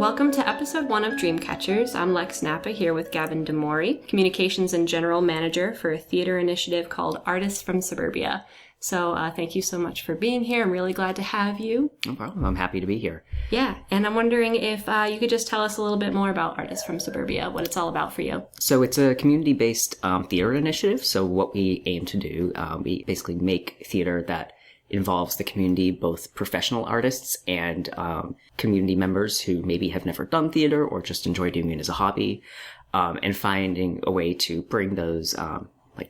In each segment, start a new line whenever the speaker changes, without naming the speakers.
Welcome to episode 1 of Dreamcatchers. I'm Lex Napa here with Gavin Damore, Communications and General Manager for a theater initiative called Artists from Suburbia. So thank you so much for being here. I'm really glad to have you.
No problem. I'm happy to be here.
Yeah, and I'm wondering if you could just tell us a little bit more about Artists from Suburbia, what it's all about for you.
So it's a community-based theater initiative. So what we aim to do, we basically make theater that involves the community, both professional artists and community members who maybe have never done theater or just enjoy doing it as a hobby, and finding a way to bring those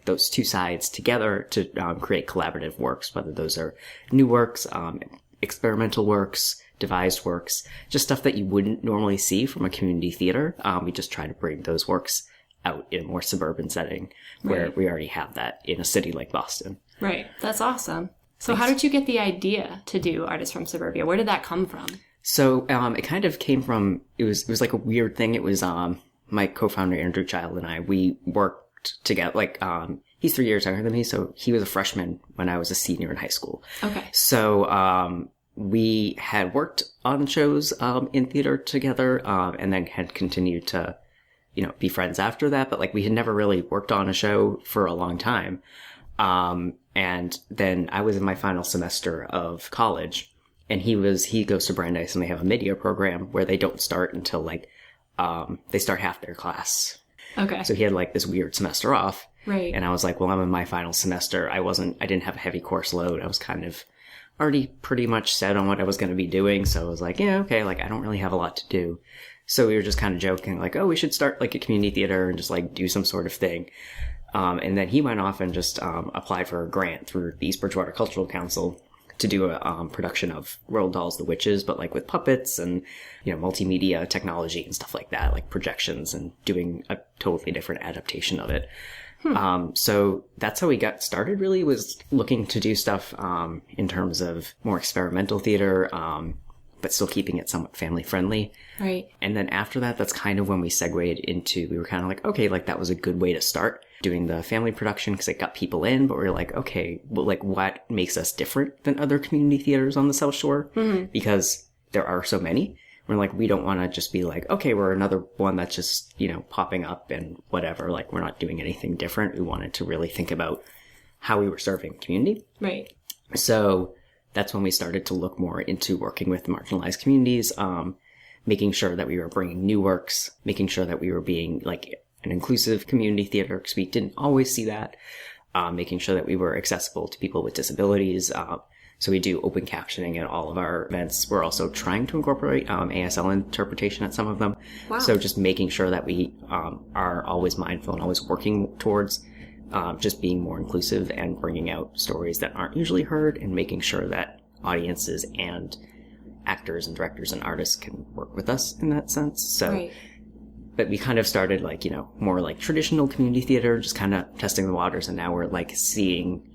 those two sides together to create collaborative works, whether those are new works, experimental works, devised works, just stuff that you wouldn't normally see from a community theater. We just try to bring those works out in a more suburban setting where we already have that in a city like Boston.
Right. That's awesome. So
Thanks.
How did you get the idea to do Artists from Suburbia? Where did that come from?
So it kind of came from, it was like a weird thing. It was my co-founder Andrew Child and I, we worked together, he's 3 years younger than me, so he was a freshman when I was a senior in high school.
Okay.
So we had worked on shows in theater together, and then had continued to, be friends after that, but we had never really worked on a show for a long time. And then I was in my final semester of college, and he goes to Brandeis, and they have a mid-year program where they don't start until they start half their class.
Okay.
So he had this weird semester off.
Right.
And I was like, well, I'm in my final semester. I didn't have a heavy course load. I was kind of already pretty much set on what I was going to be doing. So I was like, yeah, okay. I don't really have a lot to do. So we were just kind of joking, oh, we should start a community theater and just do some sort of thing. And then he went off and just applied for a grant through the East Bridgewater Cultural Council to do a production of Roald Dahl's The Witches, but with puppets and, multimedia technology and stuff like that, projections, and doing a totally different adaptation of it. So that's how we got started, really, was looking to do stuff in terms of more experimental theater, but still keeping it somewhat family friendly.
Right.
And then after that, that's kind of when we segued into, we were kind of okay, that was a good way to start doing the family production because it got people in, but we were okay, well, what makes us different than other community theaters on the South Shore? Mm-hmm. Because there are so many. We're we don't want to just be okay, we're another one that's just, popping up and whatever. We're not doing anything different. We wanted to really think about how we were serving community.
Right.
So that's when we started to look more into working with marginalized communities, making sure that we were bringing new works, making sure that we were being an inclusive community theater, because we didn't always see that, making sure that we were accessible to people with disabilities. So we do open captioning at all of our events. We're also trying to incorporate ASL interpretation at some of them.
Wow.
So just making sure that we are always mindful and always working towards just being more inclusive and bringing out stories that aren't usually heard, and making sure that audiences and actors and directors and artists can work with us in that sense. So,
right.
But we kind of started more traditional community theater, just kind of testing the waters, and now we're seeing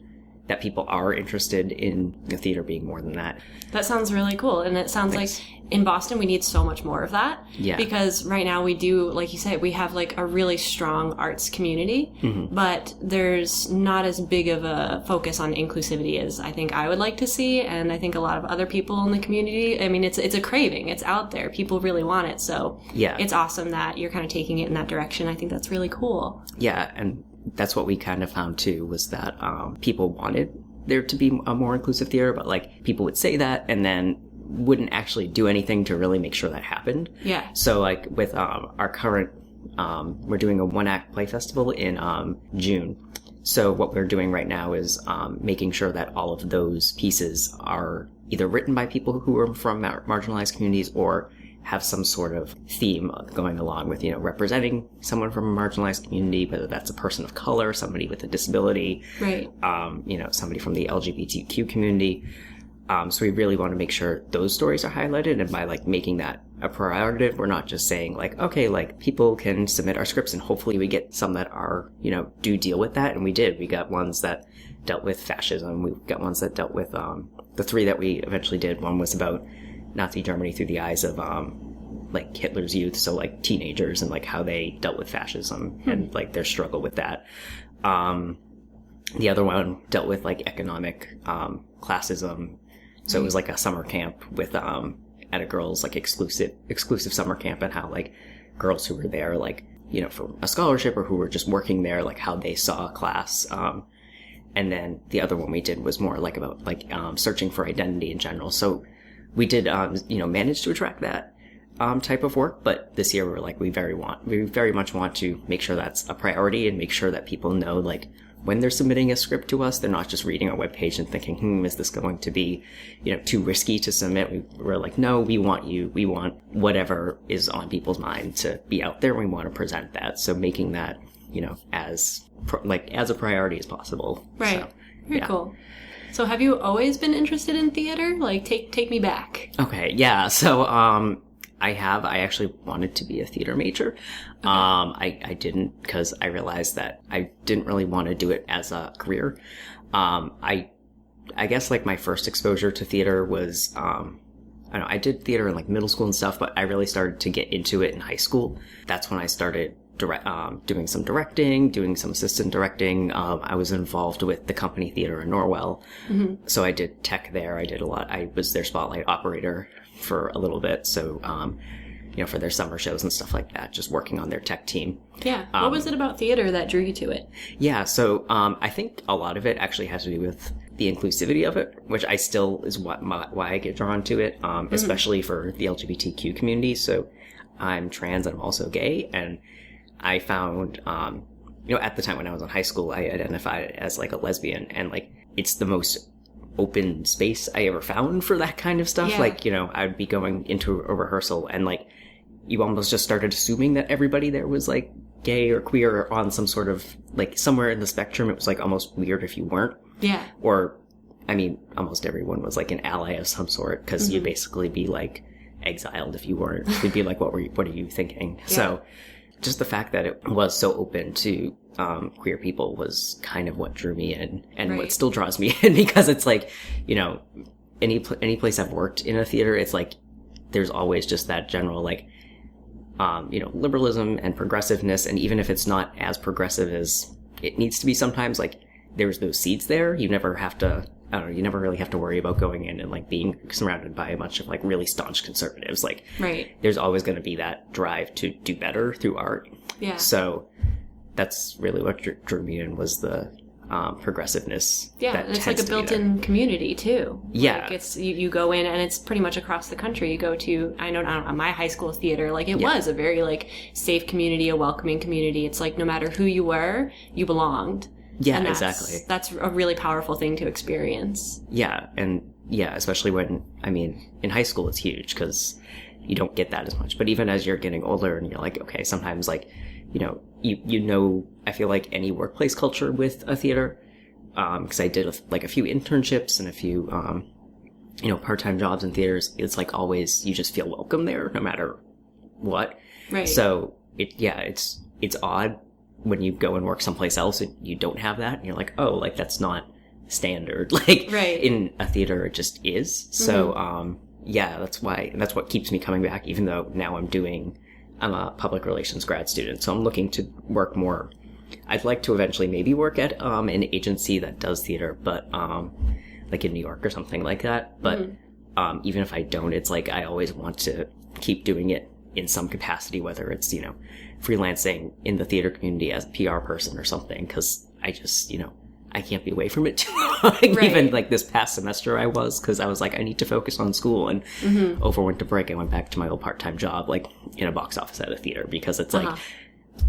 that people are interested in the theater being more than that.
That sounds really cool. And it sounds
Thanks.
in Boston, we need so much more of that.
Yeah.
Because right now we do, like you said, we have a really strong arts community,
Mm-hmm.
but there's not as big of a focus on inclusivity as I think I would like to see. And I think a lot of other people in the community, it's a craving. It's out there. People really want it. So
Yeah.
It's awesome that you're kind of taking it in that direction. I think that's really cool.
Yeah, and that's what we kind of found too, was that people wanted there to be a more inclusive theater, but people would say that and then wouldn't actually do anything to really make sure that happened.
Yeah.
So with our current, we're doing a one-act play festival in June. So what we're doing right now is making sure that all of those pieces are either written by people who are from marginalized communities or have some sort of theme going along with, representing someone from a marginalized community, whether that's a person of color, somebody with a disability,
Right.
Somebody from the LGBTQ community. So we really want to make sure those stories are highlighted, and by making that a prerogative, we're not just saying okay, people can submit our scripts and hopefully we get some that are, do deal with that. And we did. We got ones that dealt with fascism. We got ones that dealt with, the 3 that we eventually did. One was about Nazi Germany through the eyes of Hitler's youth, so teenagers, and how they dealt with fascism and their struggle with that. The other one dealt with economic classism, so it was a summer camp with at a girls' like exclusive summer camp, and how like girls who were there, like, you know, for a scholarship or who were just working there, like how they saw class. And then the other one we did was more like about like searching for identity in general. So we did, you know, manage to attract that type of work, but this year we were like, we very much want to make sure that's a priority and make sure that people know, like, when they're submitting a script to us, they're not just reading our webpage and thinking, is this going to be, you know, too risky to submit? We're like, no, we want whatever is on people's mind to be out there. We want to present that. So making that, you know, as a priority as possible.
Right.
So,
Very cool. So have you always been interested in theater? Like, take me back.
Okay. Yeah. So, I actually wanted to be a theater major. Okay. I didn't, because I realized that I didn't really want to do it as a career. I guess like my first exposure to theater was, I don't know, I did theater in like middle school and stuff, but I really started to get into it in high school. That's when I started doing some directing, doing some assistant directing. I was involved with the company theater in Norwell. Mm-hmm. So I did tech there. I did a lot. I was their spotlight operator for a little bit. So, you know, for their summer shows and stuff like that, just working on their tech team. Yeah.
What was it about theater that drew you to it?
Yeah. So, I think a lot of it actually has to do with the inclusivity of it, which I still is why I get drawn to it, especially for the LGBTQ community. So I'm trans and I'm also gay. And I found, you know, at the time when I was in high school, I identified as like a lesbian, and like, it's the most open space I ever found for that kind of stuff. Yeah. Like, you know, I'd be going into a rehearsal and like, you almost just started assuming that everybody there was like gay or queer or on some sort of like somewhere in the spectrum. It was like almost weird if you weren't. Yeah. Or, I mean, almost everyone was like an ally of some sort, because mm-hmm. you'd basically be like exiled if you weren't. You'd be like, what are you thinking? Yeah. So just the fact that it was so open to queer people was kind of what drew me in, and what still draws me in, because it's like, you know, any place I've worked in a theater, it's like there's always just that general like, you know, liberalism and progressiveness, and even if it's not as progressive as it needs to be sometimes, like there's those seeds there. You never have to, I don't know, you never really have to worry about going in and like being surrounded by a bunch of like really staunch conservatives. Like, there's always going to be that drive to do better through art. Yeah. So that's really what drew me in, was the progressiveness. Yeah, and it's like a built-in
community too.
Yeah,
like it's you go in, and it's pretty much across the country. You go to, I don't know, my high school theater, like it was a very like safe community, a welcoming community. It's like no matter who you were, you belonged.
Yeah, exactly.
That's a really powerful thing to experience.
Yeah, and yeah, especially when, I mean, in high school it's huge because you don't get that as much. But even as you're getting older and you're like, okay, sometimes like, you know, I feel like any workplace culture with a theater, because I did a few internships and a few, you know, part-time jobs in theaters. It's like always, you just feel welcome there no matter what. Right. So it's odd when you go and work someplace else and you don't have that, and you're like, oh, like that's not standard. Like in a theater, it just is. So, yeah, that's what keeps me coming back, even though now I'm a public relations grad student, so I'm looking to work more. I'd like to eventually maybe work at an agency that does theater, but like in New York or something like that. But even if I don't, it's like I always want to keep doing it in some capacity, whether it's, you know, freelancing in the theater community as a PR person or something, because I just, you know, I can't be away from it too long. Even like this past semester I was, because I was like, I need to focus on school. And over winter break, I went back to my old part-time job, like in a box office at a theater, because it's like,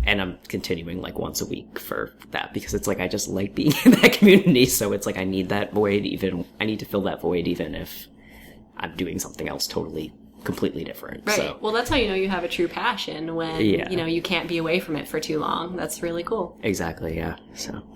and I'm continuing like once a week for that, because it's like, I just like being in that community. So it's like, I need that void, I need to fill that void, even if I'm doing something else totally completely different.
Right.
So,
well, that's how you know you have a true passion, when you know you can't be away from it for too long. That's really cool.
Exactly. Yeah.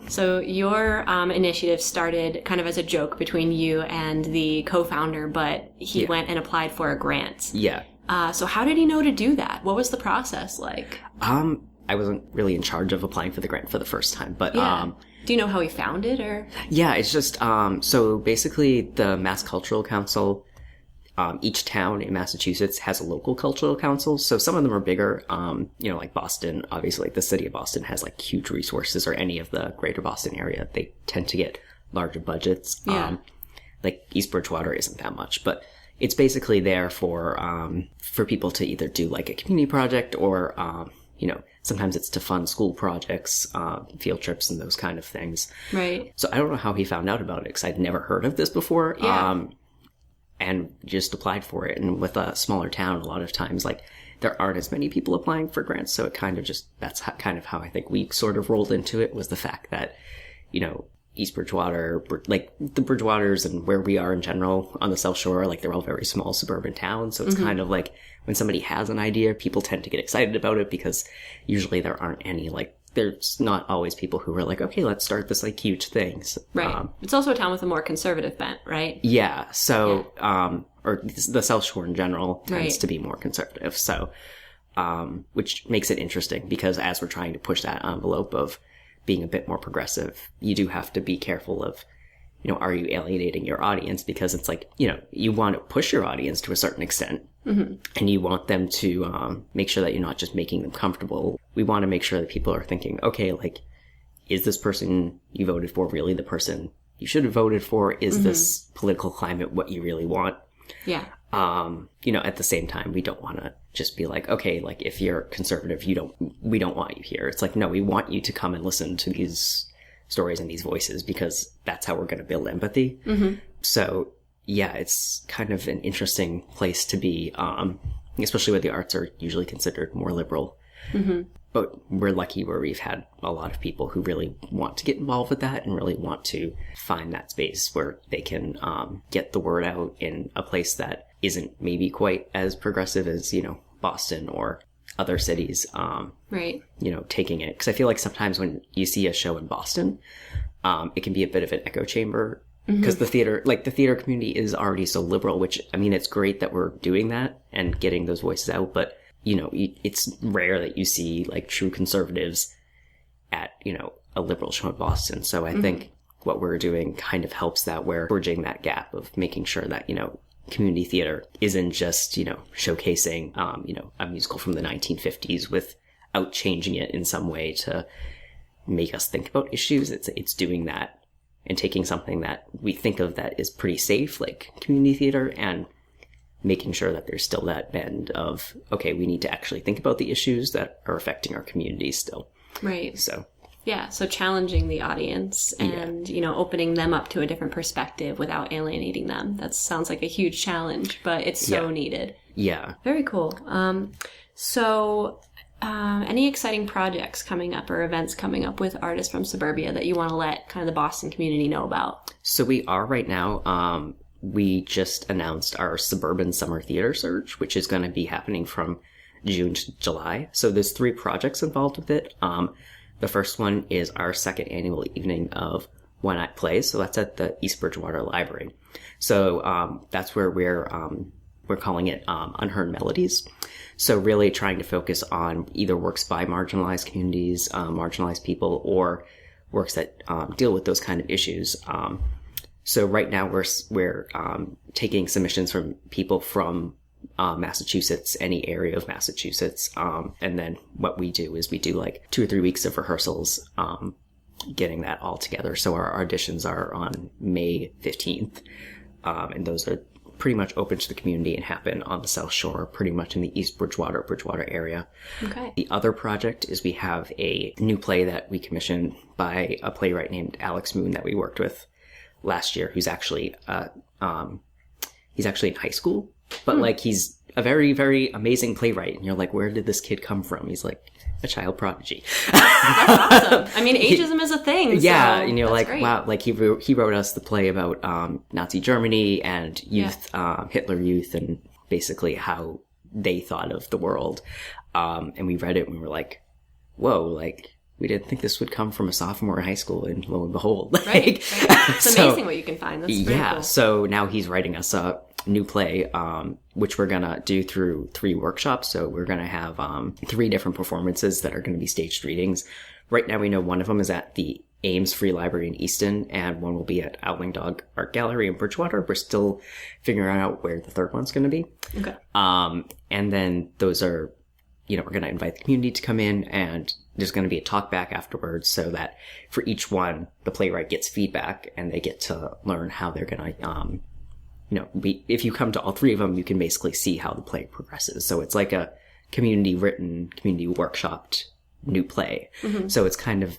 So your initiative started kind of as a joke between you and the co-founder, but he went and applied for a grant.
Yeah.
So how did he know to do that? What was the process like?
I wasn't really in charge of applying for the grant for the first time, but
do you know how he found it, or?
Yeah, it's just so basically the Mass Cultural Council. Each town in Massachusetts has a local cultural council. So some of them are bigger. You know, like Boston, obviously, like the city of Boston has like huge resources, or any of the greater Boston area. They tend to get larger budgets. Yeah. Like East Bridgewater isn't that much, but it's basically there for people to either do like a community project or, sometimes it's to fund school projects, field trips and those kind of things.
Right.
So I don't know how he found out about it because I'd never heard of this before.
Yeah.
And just applied for it. And with a smaller town, a lot of times, like, there aren't as many people applying for grants. So it kind of just, that's kind of how I think we sort of rolled into it, was the fact that, East Bridgewater, like the Bridgewaters and where we are in general on the South Shore, like they're all very small suburban towns. So it's kind of like when somebody has an idea, people tend to get excited about it because usually there aren't any, like, there's not always people who are like, okay, let's start this like huge thing. So,
right. It's also a town with a more conservative bent, right?
Yeah. So, or the South Shore in general tends
Right.
to be more conservative. So, which makes it interesting because as we're trying to push that envelope of being a bit more progressive, you do have to be careful of, are you alienating your audience? Because it's like, you want to push your audience to a certain extent and you want them to make sure that you're not just making them comfortable. We want to make sure that people are thinking, okay, like, is this person you voted for really the person you should have voted for? Is this political climate what you really want?
Yeah.
At the same time, we don't want to just be like, okay, like if you're conservative, we don't want you here. It's like, no, we want you to come and listen to these stories and these voices because that's how we're going to build empathy. So yeah, it's kind of an interesting place to be, especially where the arts are usually considered more liberal. But we're lucky where we've had a lot of people who really want to get involved with that and really want to find that space where they can get the word out in a place that isn't maybe quite as progressive as, Boston or other cities,
Right.
Taking it. Because I feel like sometimes when you see a show in Boston, it can be a bit of an echo chamber because the theater community is already so liberal, which, I mean, it's great that we're doing that and getting those voices out, but it's rare that you see like true conservatives at, a liberal show in Boston. So I think what we're doing kind of helps that. We're bridging that gap of making sure that, community theater isn't just, showcasing, a musical from the 1950s without changing it in some way to make us think about issues. It's doing that and taking something that we think of that is pretty safe, like community theater, and making sure that there's still that bend of, okay, we need to actually think about the issues that are affecting our communities still.
Right.
So,
yeah. So challenging the audience and, opening them up to a different perspective without alienating them. That sounds like a huge challenge, but it's so needed.
Yeah.
Very cool. Any exciting projects coming up or events coming up with artists from Suburbia that you want to let kind of the Boston community know about?
So we are right now, we just announced our Suburban Summer Theater Surge, which is going to be happening from June to July. So there's 3 projects involved with it. The first one is our second annual evening of one-act plays. So that's at the East Bridgewater Library. So that's where we're calling it Unheard Melodies. So really trying to focus on either works by marginalized communities, marginalized people, or works that deal with those kind of issues. So right now we're taking submissions from people from Massachusetts, any area of Massachusetts, and then what we do is we do like 2 or 3 weeks of rehearsals, getting that all together. So our auditions are on May 15th, and those are pretty much open to the community and happen on the South Shore, pretty much in the East Bridgewater area. Okay. The other project is we have a new play that we commissioned by a playwright named Alex Moon that we worked with last year, who's actually in high school, but like he's a very, very amazing playwright. And you're like, where did this kid come from? He's like a child prodigy.
That's awesome. I mean, ageism is a thing.
Yeah.
So
and you're like,
great.
wow, like he wrote us the play about Nazi Germany and youth, Hitler Youth, and basically how they thought of the world. And we read it and we were like, whoa, like, we didn't think this would come from a sophomore in high school, and lo and behold.
Right. It's amazing what you can find. That's very cool.
So now he's writing us a new play, which we're gonna do through 3 workshops. So we're gonna have 3 different performances that are gonna be staged readings. Right now we know one of them is at the Ames Free Library in Easton, and one will be at Owling Dog Art Gallery in Bridgewater. We're still figuring out where the third one's gonna be.
Okay.
And then those are, we're gonna invite the community to come in, and there's going to be a talk back afterwards, so that for each one, the playwright gets feedback and they get to learn how they're going to if you come to all three of them, you can basically see how the play progresses. So it's like a community written, community workshopped new play. So it's kind of,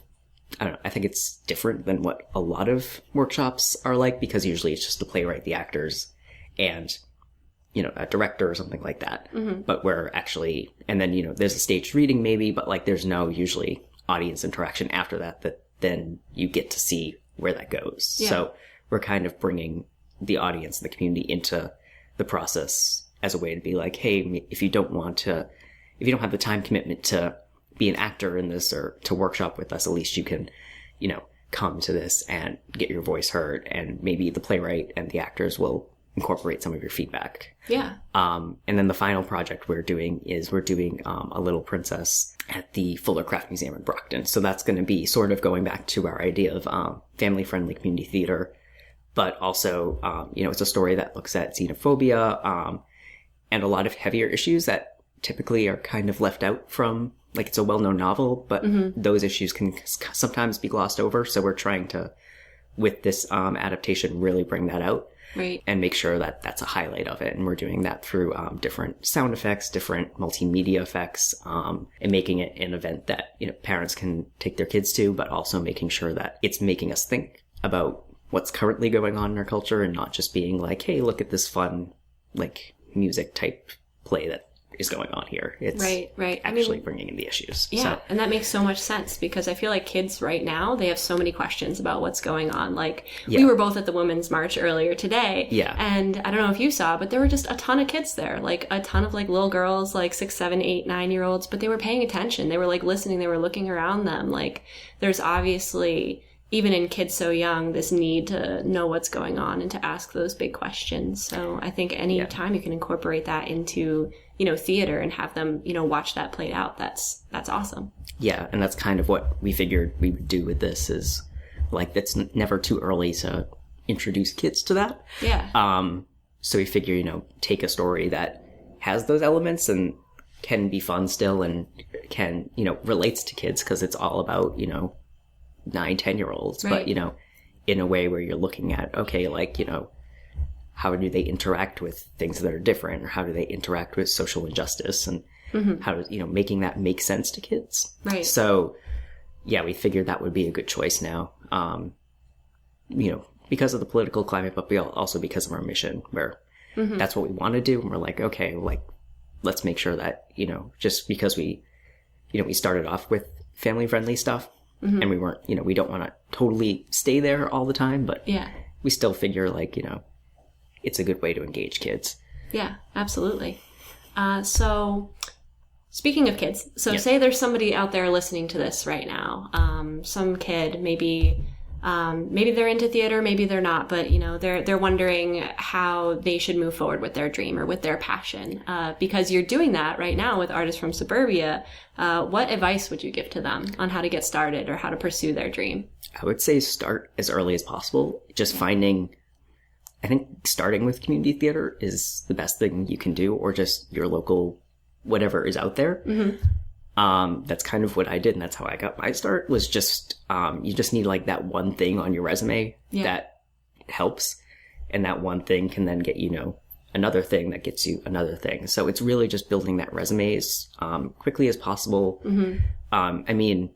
I don't know, I think it's different than what a lot of workshops are like, because usually it's just the playwright, the actors, and, a director or something like that. But we're actually, and then, there's a staged reading maybe, but like there's no usually audience interaction after that then you get to see where that goes. Yeah. So we're kind of bringing the audience and the community into the process as a way to be like, hey, if you don't have the time commitment to be an actor in this or to workshop with us, at least you can, come to this and get your voice heard, and maybe the playwright and the actors will incorporate some of your feedback. Yeah. And then the final project we're doing a Little Princess at the Fuller Craft Museum in Brockton. So that's going to be sort of going back to our idea of family-friendly community theater, but also, it's a story that looks at xenophobia and a lot of heavier issues that typically are kind of left out from, like, it's a well-known novel, but those issues can sometimes be glossed over. So we're trying to, with this adaptation, really bring that out. Right. And make sure that that's a highlight of it. And we're doing that through different sound effects, different multimedia effects, and making it an event that, parents can take their kids to, but also making sure that it's making us think about what's currently going on in our culture and not just being like, hey, look at this fun, like, music type play that is going on here. It's right. Actually bringing in the issues.
Yeah,
so.
And that makes so much sense, because I feel like kids right now, they have so many questions about what's going on. Like, we were both at the Women's March earlier today. Yeah. And I don't know if you saw, but there were just a ton of kids there. Like, a ton of, like, little girls, like 6, 7, 8, 9-year-olds, but they were paying attention. They were, like, listening. They were looking around them. Like, there's obviously, even in kids so young, this need to know what's going on and to ask those big questions. So I think any time you can incorporate that into, theater and have them, watch that played out, that's awesome.
Yeah, and that's kind of what we figured we would do with this is, like, it's never too early to introduce kids to that. Yeah. So we figure, take a story that has those elements and can be fun still and can, relates to kids, because it's all about, 9, 10-year-olds, right. But, in a way where you're looking at, okay, like, how do they interact with things that are different, or how do they interact with social injustice, and how does, making that make sense to kids. Right. So, yeah, we figured that would be a good choice now, because of the political climate, but also because of our mission, where that's what we want to do. And we're like, okay, like, let's make sure that, just because we started off with family-friendly stuff, and we weren't, we don't want to totally stay there all the time, but we still figure, like, it's a good way to engage kids.
Yeah, absolutely. So speaking of kids, say there's somebody out there listening to this right now, some kid, maybe they're into theater, maybe they're not, but they're wondering how they should move forward with their dream or with their passion. Because you're doing that right now with Artists from Suburbia. What advice would you give to them on how to get started or how to pursue their dream?
I would say start as early as possible. Just I think starting with community theater is the best thing you can do, or just your local, whatever is out there. That's kind of what I did, and that's how I got my start, was just, you just need, like, that one thing on your resume that helps, and that one thing can then get another thing that gets you another thing. So it's really just building that resume as quickly as possible. I mean,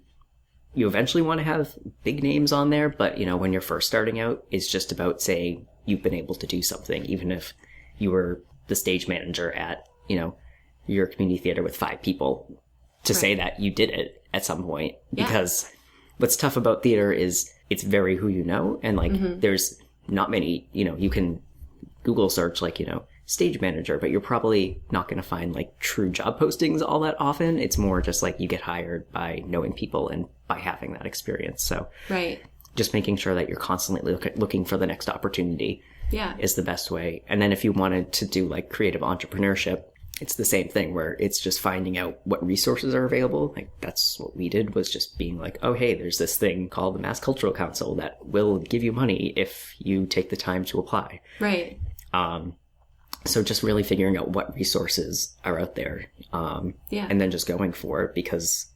you eventually want to have big names on there, but, when you're first starting out, it's just about saying you've been able to do something, even if you were the stage manager at, your community theater with 5 people, to say that you did it at some point. Because what's tough about theater is it's very who you know, and, like, there's not many, you can Google search, like, stage manager, but you're probably not going to find, like, true job postings all that often. It's more just like you get hired by knowing people and by having that experience. So just making sure that you're constantly looking for the next opportunity is the best way. And then if you wanted to do, like, creative entrepreneurship, it's the same thing, where it's just finding out what resources are available. Like, that's what we did, was just being like, oh, hey, there's this thing called the Mass Cultural Council that will give you money if you take the time to apply. Right. So just really figuring out what resources are out there, and then just going for it, because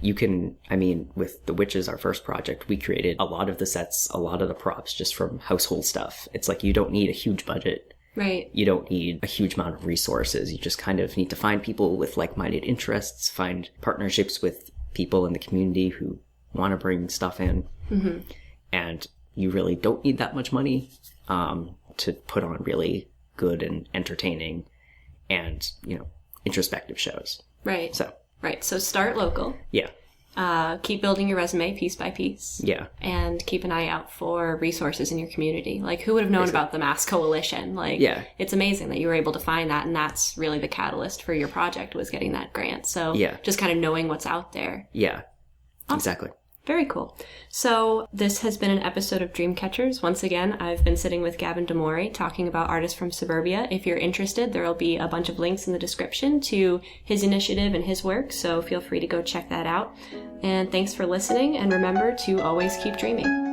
you can, I mean, with The Witches, our first project, we created a lot of the sets, a lot of the props just from household stuff. It's like you don't need a huge budget.
Right.
You don't need a huge amount of resources. You just kind of need to find people with like-minded interests, find partnerships with people in the community who want to bring stuff in. Mm-hmm. And you really don't need that much money to put on really good and entertaining and, introspective shows.
Right.
So
start local.
Yeah.
Keep building your resume piece by piece.
Yeah.
And keep an eye out for resources in your community. Like, who would have known about the Mass Coalition? Like,
yeah. It's
amazing that you were able to find that, and that's really the catalyst for your project, was getting that grant. So
yeah.
Just kind of knowing what's out there.
Yeah.
Awesome.
Exactly.
Very cool. So this has been an episode of Dreamcatchers. Once again, I've been sitting with Gavin Damore talking about Artists from Suburbia. If you're interested, there will be a bunch of links in the description to his initiative and his work, so feel free to go check that out. And thanks for listening, and remember to always keep dreaming.